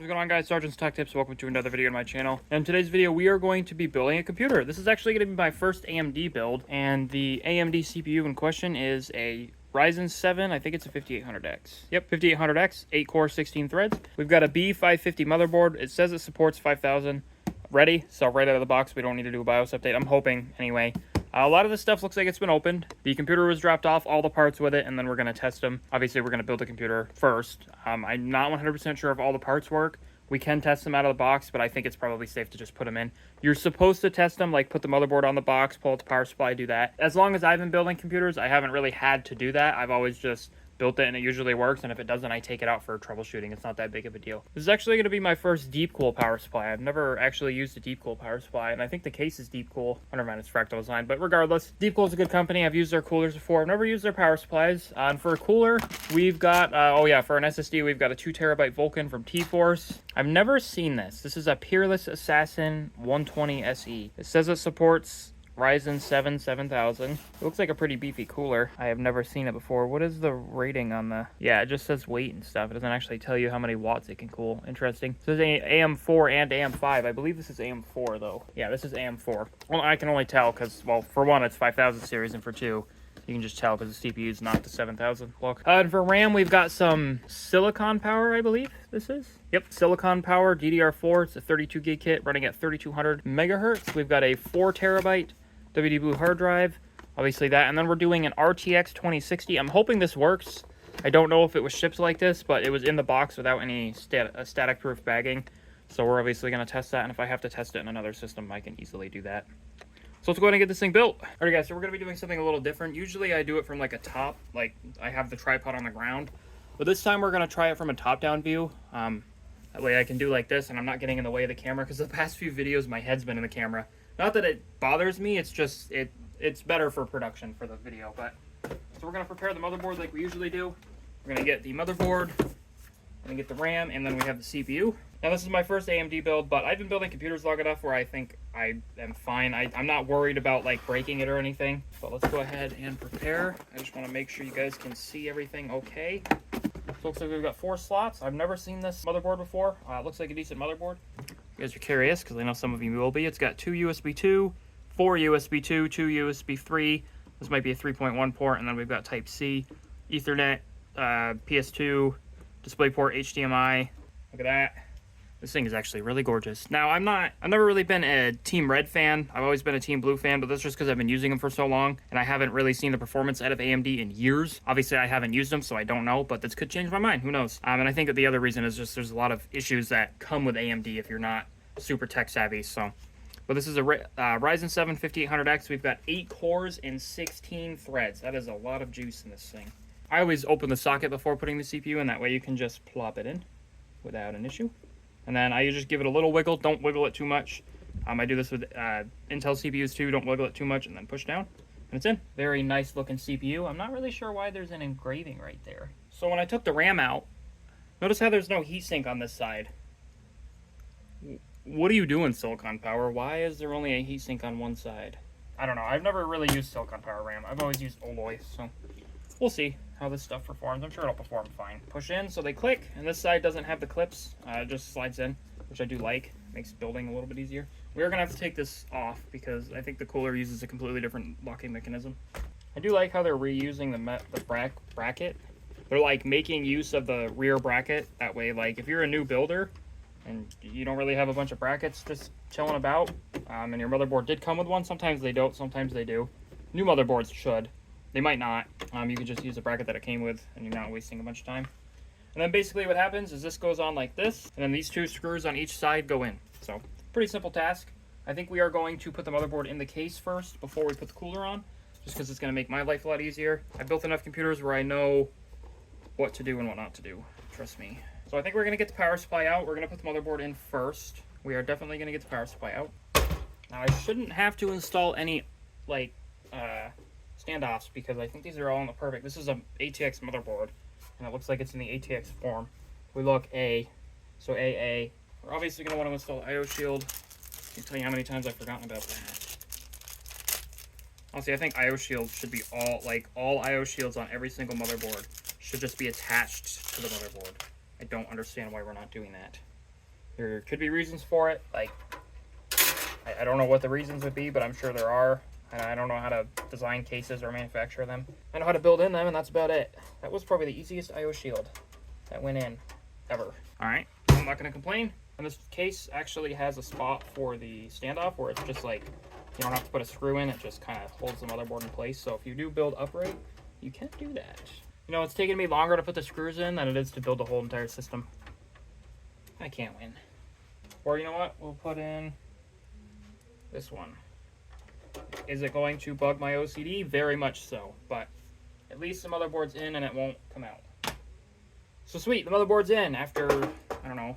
What's going on, guys? SargeantsTechTips. Welcome to another video on my channel. And in today's video, we are going to be building a computer. This is actually going to be my first AMD build, and the AMD CPU in question is a Ryzen 7, I think it's a 5800X. Yep, 5800X, 8 core, 16 threads. We've got a B550 motherboard. It says it supports 5000 ready, so right out of the box, we don't need to do a BIOS update. I'm hoping, anyway. A lot of this stuff looks like it's been opened. The computer was dropped off, all the parts with it, and then we're going to test them. Obviously, we're going to build the computer first. I'm not 100% sure if all the parts work. We can test them out of the box, but I think it's probably safe to just put them in. You're supposed to test them, like put the motherboard on the box, pull out the power supply, do that. As long as I've been building computers, I haven't really had to do that. I've always just built it and it usually works, and if it doesn't, I take it out for troubleshooting. It's not that big of a deal. This is actually going to be my first deep cool power supply. I've never actually used a deep cool power supply, and I think the case is deep cool. Oh, never mind, it's fractal design, but regardless, deep cool is a good company. I've used their coolers before. I've never used their power supplies. And for a cooler, we've got for an SSD, we've got a 2TB Vulcan from T-Force. I've never seen this. This is a Peerless Assassin 120 SE. It says it supports Ryzen 7 7000. It looks like a pretty beefy cooler. I have never seen it before. What is the rating on the... Yeah, it just says weight and stuff. It doesn't actually tell you how many watts it can cool. Interesting. It says AM4 and AM5. I believe this is AM4, though. Yeah, this is AM4. Well, I can only tell because, well, for one, it's 5000 series, and for two, you can just tell because the CPU is not the 7000 look. And for RAM, we've got some Silicon Power, I believe this is. Yep, Silicon Power DDR4. It's a 32 gig kit running at 3200 megahertz. We've got a 4TB WD Blue hard drive, obviously that, and then we're doing an RTX 2060. I'm hoping this works. I don't know if it was shipped like this, but it was in the box without any static proof bagging, so we're obviously going to test that, and if I have to test it in another system, I can easily do that. So let's go ahead and get this thing built. Alright guys, so we're going to be doing something a little different. Usually I do it from like a top, like I have the tripod on the ground, but this time we're going to try it from a top-down view. That way I can do like this, and I'm not getting in the way of the camera, because the past few videos my head's been in the camera. Not that it bothers me, it's just, it's better for production for the video. But so we're going to prepare the motherboard like we usually do. We're going to get the motherboard, we're going to get the RAM, and then we have the CPU. Now this is my first AMD build, but I've been building computers long enough where I think I am fine. I'm not worried about like breaking it or anything. But let's go ahead and prepare. I just want to make sure you guys can see everything okay. So it looks like we've got 4 slots. I've never seen this motherboard before. It looks like a decent motherboard. You guys are curious, because I know some of you will be. It's got 2 USB 2, 4 USB 2, 2 USB 3. This might be a 3.1 port, and then we've got Type C, Ethernet, PS2, DisplayPort, HDMI. Look at that. This thing is actually really gorgeous. Now, I've never really been a Team Red fan. I've always been a Team Blue fan, but that's just because I've been using them for so long, and I haven't really seen the performance out of AMD in years. Obviously, I haven't used them, so I don't know, but this could change my mind. Who knows? And I think that the other reason is just there's a lot of issues that come with AMD if you're not super tech savvy. So, but this is a Ryzen 7 5800X. We've got 8 cores and 16 threads. That is a lot of juice in this thing. I always open the socket before putting the CPU, and that way you can just plop it in without an issue. And then I just give it a little wiggle. Don't wiggle it too much. I do this with Intel CPUs too. Don't wiggle it too much, and then push down, and it's in. Very nice looking CPU. I'm not really sure why there's an engraving right there. So when I took the RAM out, notice how there's no heatsink on this side. What are you doing, Silicon Power? Why is there only a heatsink on one side? I don't know. I've never really used Silicon Power RAM. I've always used alloy, so we'll see how this stuff performs. I'm sure it'll perform fine. Push in so they click, and this side doesn't have the clips. It just slides in, which I do like. Makes building a little bit easier. We're going to have to take this off because I think the cooler uses a completely different locking mechanism. I do like how they're reusing the bracket. They're like making use of the rear bracket. That way, like if you're a new builder and you don't really have a bunch of brackets just chilling about, and your motherboard did come with one, sometimes they don't, sometimes they do. New motherboards should. They might not. You could just use the bracket that it came with, and you're not wasting a bunch of time. And then basically what happens is this goes on like this, and then these 2 screws on each side go in. So, pretty simple task. I think we are going to put the motherboard in the case first before we put the cooler on, just because it's going to make my life a lot easier. I built enough computers where I know what to do and what not to do. Trust me. So I think we're going to get the power supply out. We're going to put the motherboard in first. We are definitely going to get the power supply out. Now, I shouldn't have to install any, like, standoffs, because I think these are all in the perfect. This is a ATX motherboard, and it looks like it's in the ATX form. We look A, so AA. We're obviously going to want to install IO Shield. I can't tell you how many times I've forgotten about that. Honestly, I think IO Shield should be all IO Shields on every single motherboard should just be attached to the motherboard. I don't understand why we're not doing that. There could be reasons for it. Like, I don't know what the reasons would be, but I'm sure there are. And I don't know how to design cases or manufacture them. I know how to build in them, and that's about it. That was probably the easiest I/O shield that went in ever. All right, I'm not gonna complain. And this case actually has a spot for the standoff where it's just like, you don't have to put a screw in, it just kind of holds the motherboard in place. So if you do build upright, you can do that. You know, it's taken me longer to put the screws in than it is to build the whole entire system. I can't win. Or you know what? We'll put in this one. Is it going to bug my OCD? Very much so, but at least the motherboard's in and it won't come out. So sweet, the motherboard's in after, I don't know,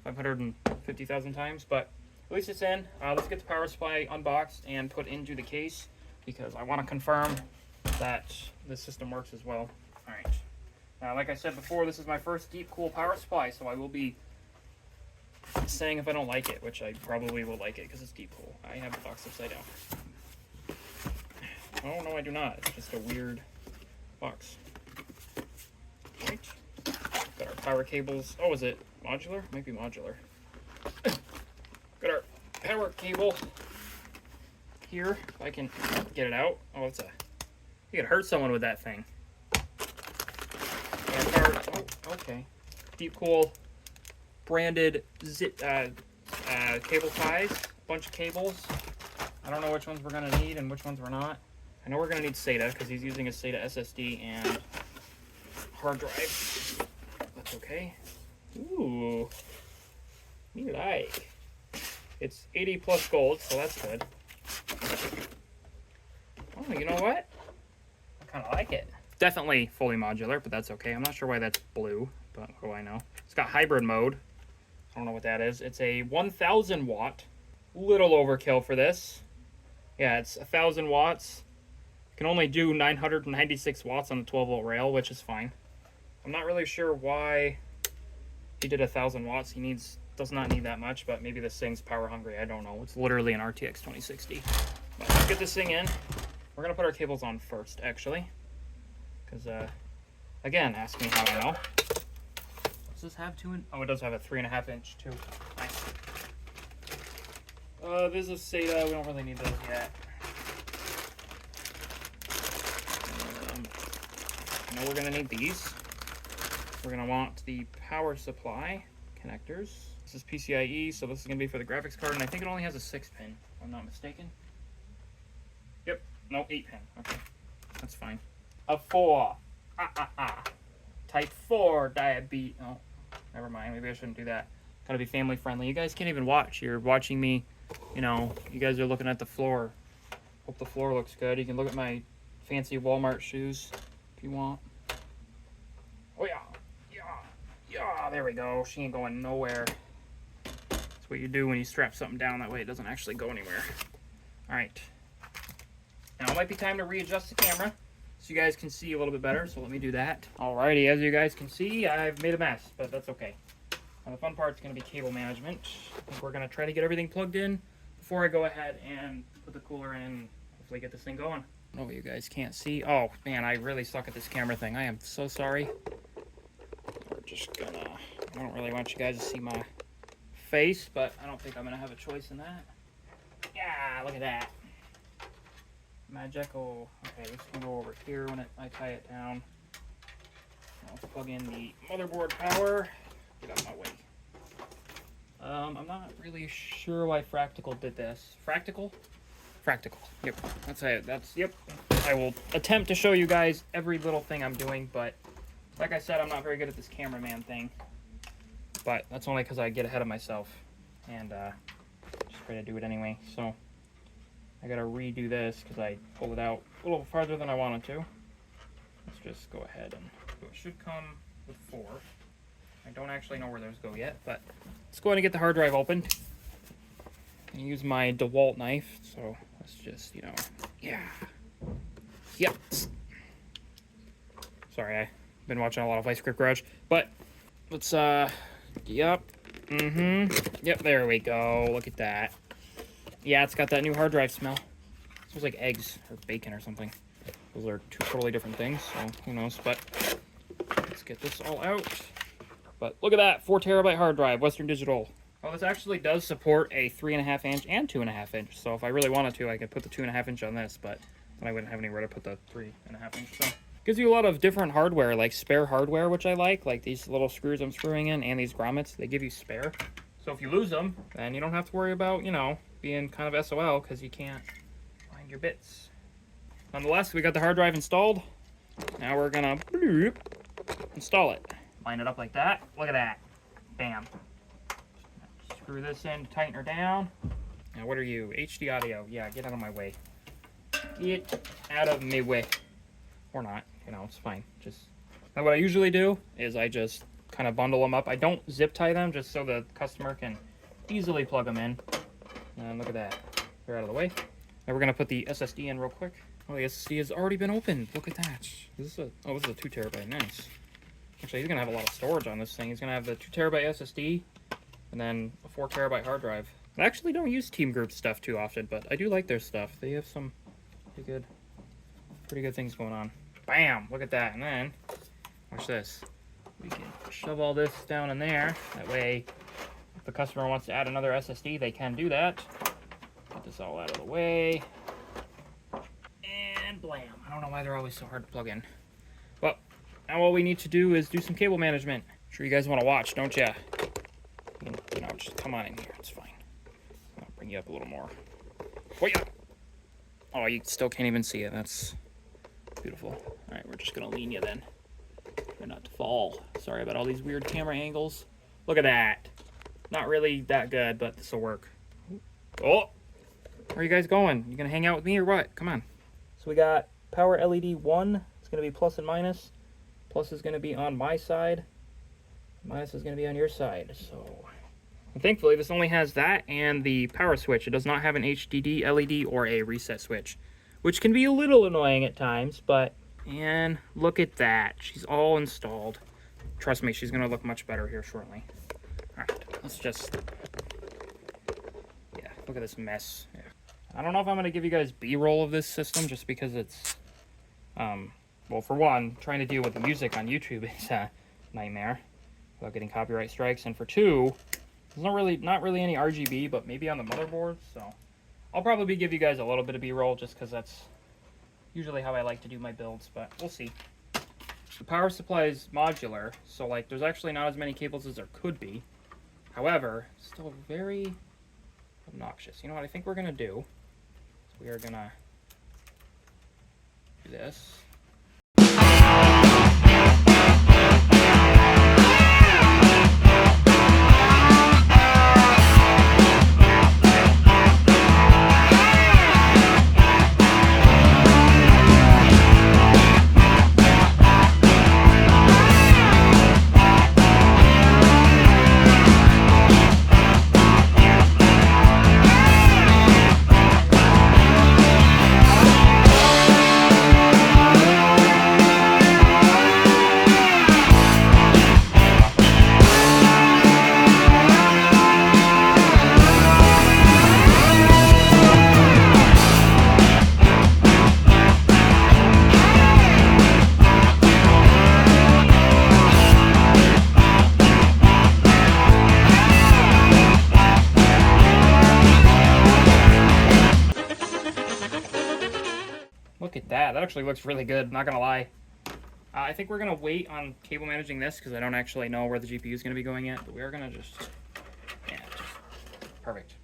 550,000 times, but at least it's in. Let's get the power supply unboxed and put into the case because I want to confirm that the system works as well. All right. Now, like I said before, this is my first deep cool power supply, so I will be saying if I don't like it, which I probably will like it because it's deep cool. I have the box upside down. Oh, no, I do not. It's just a weird box. All right. Got our power cables. Oh, is it modular? Might be modular. Got our power cable here. If I can get it out. Oh, it's a... You could hurt someone with that thing. And power... Oh, okay. Deep cool branded zip cable ties. Bunch of cables. I don't know which ones we're gonna need and which ones we're not. I know we're gonna need SATA because he's using a SATA SSD and hard drive. That's okay. Ooh, me like. It's 80 plus gold, so that's good. Oh, you know what? I kind of like it. Definitely fully modular, but that's okay. I'm not sure why that's blue, but what do I know? It's got hybrid mode. I don't know what that is. It's a 1,000 watt. Little overkill for this. Yeah, it's 1,000 watts. Can only do 996 watts on a 12 volt rail, which is fine. I'm not really sure why he did 1,000 watts. He does not need that much, but maybe this thing's power hungry. I don't know. It's literally an RTX 2060. But let's get this thing in. We're gonna put our cables on first, actually, because again, ask me how I know. Does this have 2 inch? Oh, it does have a 3.5 inch too. Nice. This is SATA. We don't really need those yet. I know we're gonna need these. We're gonna want the power supply connectors. This is PCIe, so this is gonna be for the graphics card, and I think it only has a 6-pin, if I'm not mistaken. Yep, no, 8-pin. Okay, that's fine. A 4. Type 4 diabetes. Oh, never mind. Maybe I shouldn't do that. Gotta be family friendly. You guys can't even watch. You're watching me. You know, you guys are looking at the floor. Hope the floor looks good. You can look at my fancy Walmart shoes if you want. Oh yeah. Yeah, there we go. She ain't going nowhere. That's what you do when you strap something down. That way it doesn't actually go anywhere. All right. Now it might be time to readjust the camera so you guys can see a little bit better. So let me do that. Alrighty, as you guys can see, I've made a mess, but that's okay. Now the fun part's going to be cable management. I think we're going to try to get everything plugged in before I go ahead and put the cooler in and hopefully get this thing going. Oh, you guys can't see. Oh, man, I really suck at this camera thing. I am so sorry. We're just gonna... I don't really want you guys to see my face, but I don't think I'm going to have a choice in that. Yeah, look at that. Magical. Okay, this can go over here when I tie it down. I'll plug in the motherboard power. Get out of my way. I'm not really sure why Fractal did this. Fractal? Fractal. Yep. That's it. Yep. I will attempt to show you guys every little thing I'm doing, but like I said, I'm not very good at this cameraman thing. But that's only because I get ahead of myself and just try to do it anyway. So I gotta redo this because I pulled it out a little farther than I wanted to. Let's just go ahead and it should come with 4. I don't actually know where those go yet, but let's go ahead and get the hard drive opened. I use my DeWalt knife, so let's just, you know, yeah. Yep. Sorry, I've been watching a lot of Vice Grip Garage, but let's, yep. Yep, there we go. Look at that. Yeah, it's got that new hard drive smell. It smells like eggs or bacon or something. Those are 2 totally different things, so who knows, but let's get this all out. But look at that, 4 terabyte hard drive, Western Digital. Oh, this actually does support a 3.5 inch and 2.5 inch. So if I really wanted to, I could put the 2.5 inch on this, but then I wouldn't have anywhere to put the 3.5 inch. So gives you a lot of different hardware, like spare hardware, which I like these little screws I'm screwing in and these grommets, they give you spare. So if you lose them, then you don't have to worry about, you know, being kind of SOL because you can't find your bits. Nonetheless, we got the hard drive installed. Now we're gonna bloop, install it. Line it up like that. Look at that. Bam. Screw this in, tighten her down. Now what are you? HD audio. Yeah, get out of my way. Get out of my way. Or not, you know, it's fine. Just now what I usually do is I just kind of bundle them up. I don't zip tie them just so the customer can easily plug them in. And look at that. They're out of the way. Now we're gonna put the SSD in real quick. Oh, the SSD has already been opened. Look at that. This is a 2 terabyte. Nice. Actually, he's gonna have a lot of storage on this thing. He's gonna have the 2 terabyte SSD and then a 4 terabyte hard drive. I actually don't use Team Group stuff too often, but I do like their stuff. They have some pretty good things going on. Bam! Look at that. And then, watch this. We can shove all this down in there. That way, if the customer wants to add another SSD, they can do that. Get this all out of the way. And blam. I don't know why they're always so hard to plug in. Well, now all we need to do is do some cable management. I'm sure you guys want to watch, don't ya? You know, just come on in here. It's fine. I'll bring you up a little more. Wait up! Oh, you still can't even see it. That's beautiful. All right, we're just gonna lean you then. Try not to fall. Sorry about all these weird camera angles. Look at that. Not really that good, but this will work. Oh! Where are you guys going? You gonna hang out with me or what? Come on. So we got power LED 1. It's gonna be plus and minus. Plus is gonna be on my side. Minus is gonna be on your side. So, and thankfully this only has that and the power switch. It does not have an HDD LED or a reset switch, which can be a little annoying at times, but, and look at that. She's all installed. Trust me, she's gonna look much better here shortly. All right, let's just, yeah, look at this mess. Yeah. I don't know if I'm gonna give you guys B-roll of this system just because it's, well, for one, trying to deal with the music on YouTube is a nightmare without getting copyright strikes, and for two, there's not really any RGB, but maybe on the motherboard, so I'll probably give you guys a little bit of B-roll just because that's usually how I like to do my builds, but we'll see. The power supply is modular, so like there's actually not as many cables as there could be. However, it's still very obnoxious. You know what I think we're gonna do? We are gonna do this. Look at that. That actually looks really good, not gonna lie. I think we're gonna wait on cable managing this because I don't actually know where the GPU is gonna be going yet, but we are gonna just, yeah, just perfect.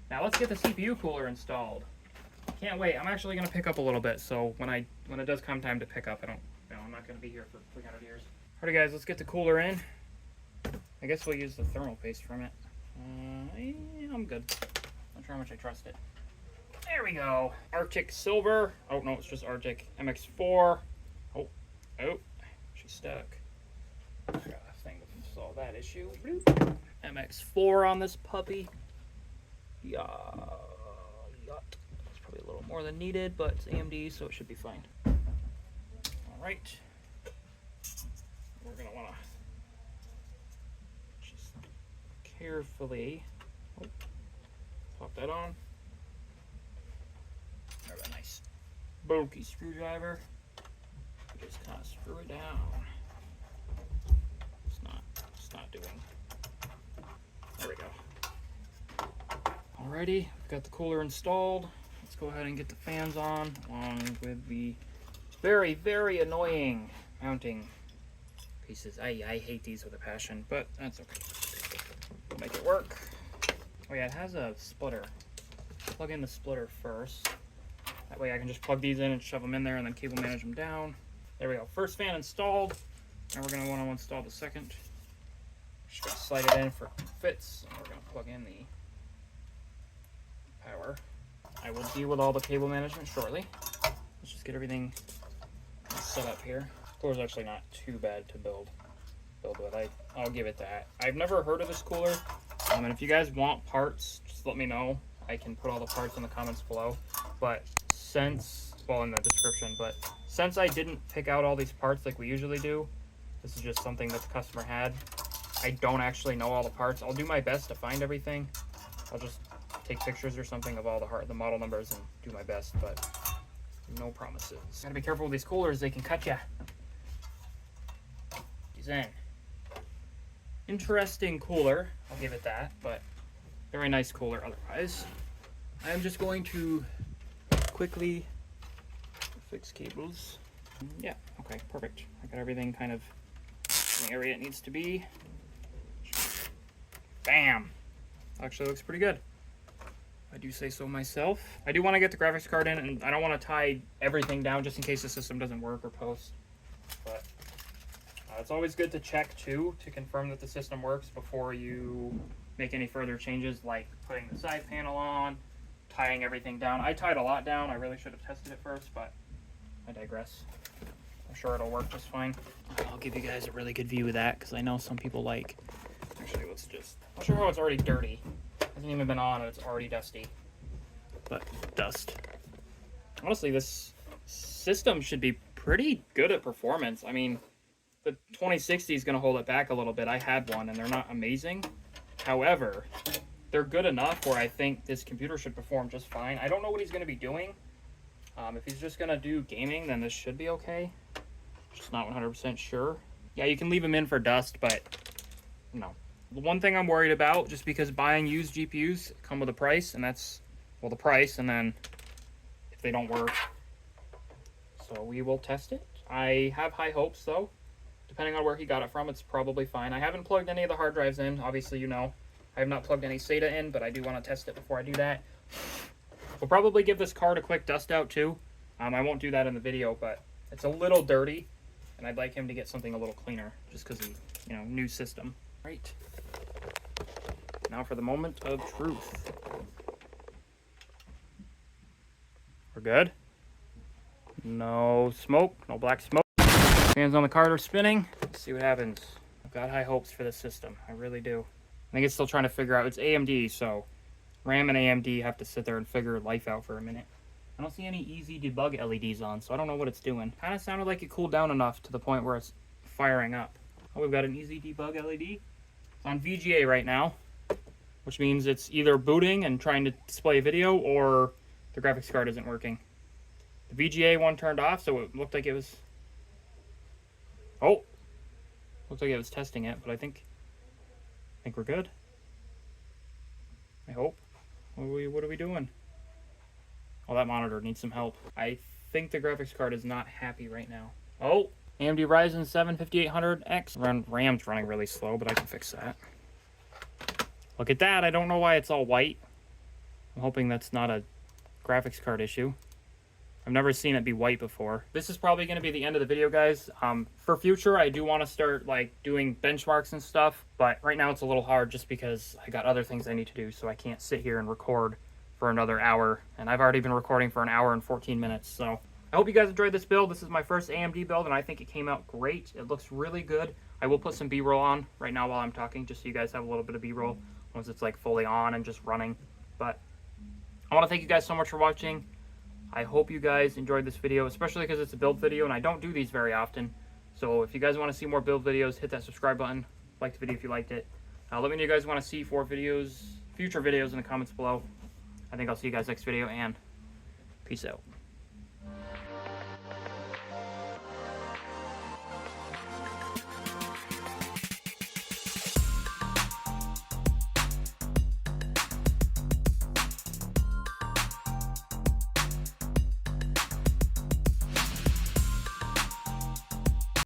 Now let's get the CPU cooler installed. Can't wait. I'm actually gonna pick up a little bit, so when it does come time to pick up, I'm not gonna be here for 300 years. Alrighty guys, let's get the cooler in. I guess we'll use the thermal paste from it. Yeah, I'm good. Not sure how much I trust it. There we go. Arctic Silver. Oh, no, it's just Arctic. MX4. Oh, she's stuck. I got a thing to solve that issue. MX4 on this puppy. Yeah. It's probably a little more than needed, but it's AMD, so it should be fine. All right. We're going to want to just carefully pop that on. Grab a nice bulky screwdriver. Just kind of screw it down. It's not doing There we go. Alrighty, we've got the cooler installed. Let's go ahead and get the fans on, along with the very, very annoying mounting pieces. I hate these with a passion, but that's okay. We'll make it work. Oh yeah, it has a splitter. Plug in the splitter first. That way I can just plug these in and shove them in there and then cable manage them down. There we go. First fan installed. Now we're going to want to install the second. Just going to slide it in for fits. And we're going to plug in the power. I will deal with all the cable management shortly. Let's just get everything set up here. Cooler's actually not too bad to build with. I'll give it that. I've never heard of this cooler. And if you guys want parts, just let me know. I can put all the parts in the comments below. But since, well, in the description, but since I didn't pick out all these parts like we usually do, this is just something that the customer had. I don't actually know all the parts. I'll do my best to find everything. I'll just take pictures or something of all the model numbers and do my best, but no promises. Gotta be careful with these coolers, they can cut ya. He's in. Interesting cooler, I'll give it that, but very nice cooler otherwise. I am just going to quickly fix cables. Yeah, okay, perfect. I got everything kind of in the area it needs to be. Bam! Actually looks pretty good. I do say so myself. I do want to get the graphics card in, and I don't want to tie everything down just in case the system doesn't work or post. But it's always good to check too, to confirm that the system works before you make any further changes, like putting the side panel on, tying everything down. I tied a lot down. I really should have tested it first, but I digress. I'm sure it'll work just fine. I'll give you guys a really good view of that, because I know some people like... Actually, let's just... I'll show you how it's already dirty. It hasn't even been on, and it's already dusty. But dust. Honestly, this system should be pretty good at performance. I mean, the 2060 is going to hold it back a little bit. I had one, and they're not amazing. However, they're good enough where I think this computer should perform just fine. I don't know what he's going to be doing. If he's just going to do gaming, then this should be okay. Just not 100% sure. Yeah, you can leave him in for dust, but no. The one thing I'm worried about, just because buying used GPUs come with a price, and that's, well, the price, and then if they don't work. So we will test it. I have high hopes, though. Depending on where he got it from, it's probably fine. I haven't plugged any of the hard drives in, obviously, you know. I have not plugged any SATA in, but I do want to test it before I do that. We'll probably give this card a quick dust out, too. I won't do that in the video, but it's a little dirty, and I'd like him to get something a little cleaner, just because he, you know, new system. Right. Now for the moment of truth. We're good. No smoke, no black smoke. Fans on the card are spinning. Let's see what happens. I've got high hopes for this system. I really do. I think it's still trying to figure out. It's AMD, so RAM and AMD have to sit there and figure life out for a minute. I don't see any easy debug LEDs on, so I don't know what it's doing. Kind of sounded like it cooled down enough to the point where it's firing up. Oh, we've got an easy debug LED. It's on VGA right now, which means it's either booting and trying to display a video, or the graphics card isn't working. The VGA one turned off, so it looked like it was... Oh! Looked like it was testing it, but I think we're good. I hope. What are we doing? Oh, that monitor needs some help. I think the graphics card is not happy right now. Oh! AMD Ryzen 7 5800X. RAM's running really slow, but I can fix that. Look at that. I don't know why it's all white. I'm hoping that's not a graphics card issue. I've never seen it be white before. This is probably going to be the end of the video, guys. For future, I do want to start like doing benchmarks and stuff, but right now it's a little hard just because I got other things I need to do, so I can't sit here and record for another hour. And I've already been recording for an hour and 14 minutes, so I hope you guys enjoyed this build. This is my first AMD build, and I think it came out great. It looks really good. I will put some B-roll on right now while I'm talking, just so you guys have a little bit of B-roll once it's like fully on and just running. But I want to thank you guys so much for watching. I hope you guys enjoyed this video, especially because it's a build video, and I don't do these very often. So if you guys want to see more build videos, hit that subscribe button. Like the video if you liked it. Let me know if you guys want to see future videos in the comments below. I think I'll see you guys next video, and peace out.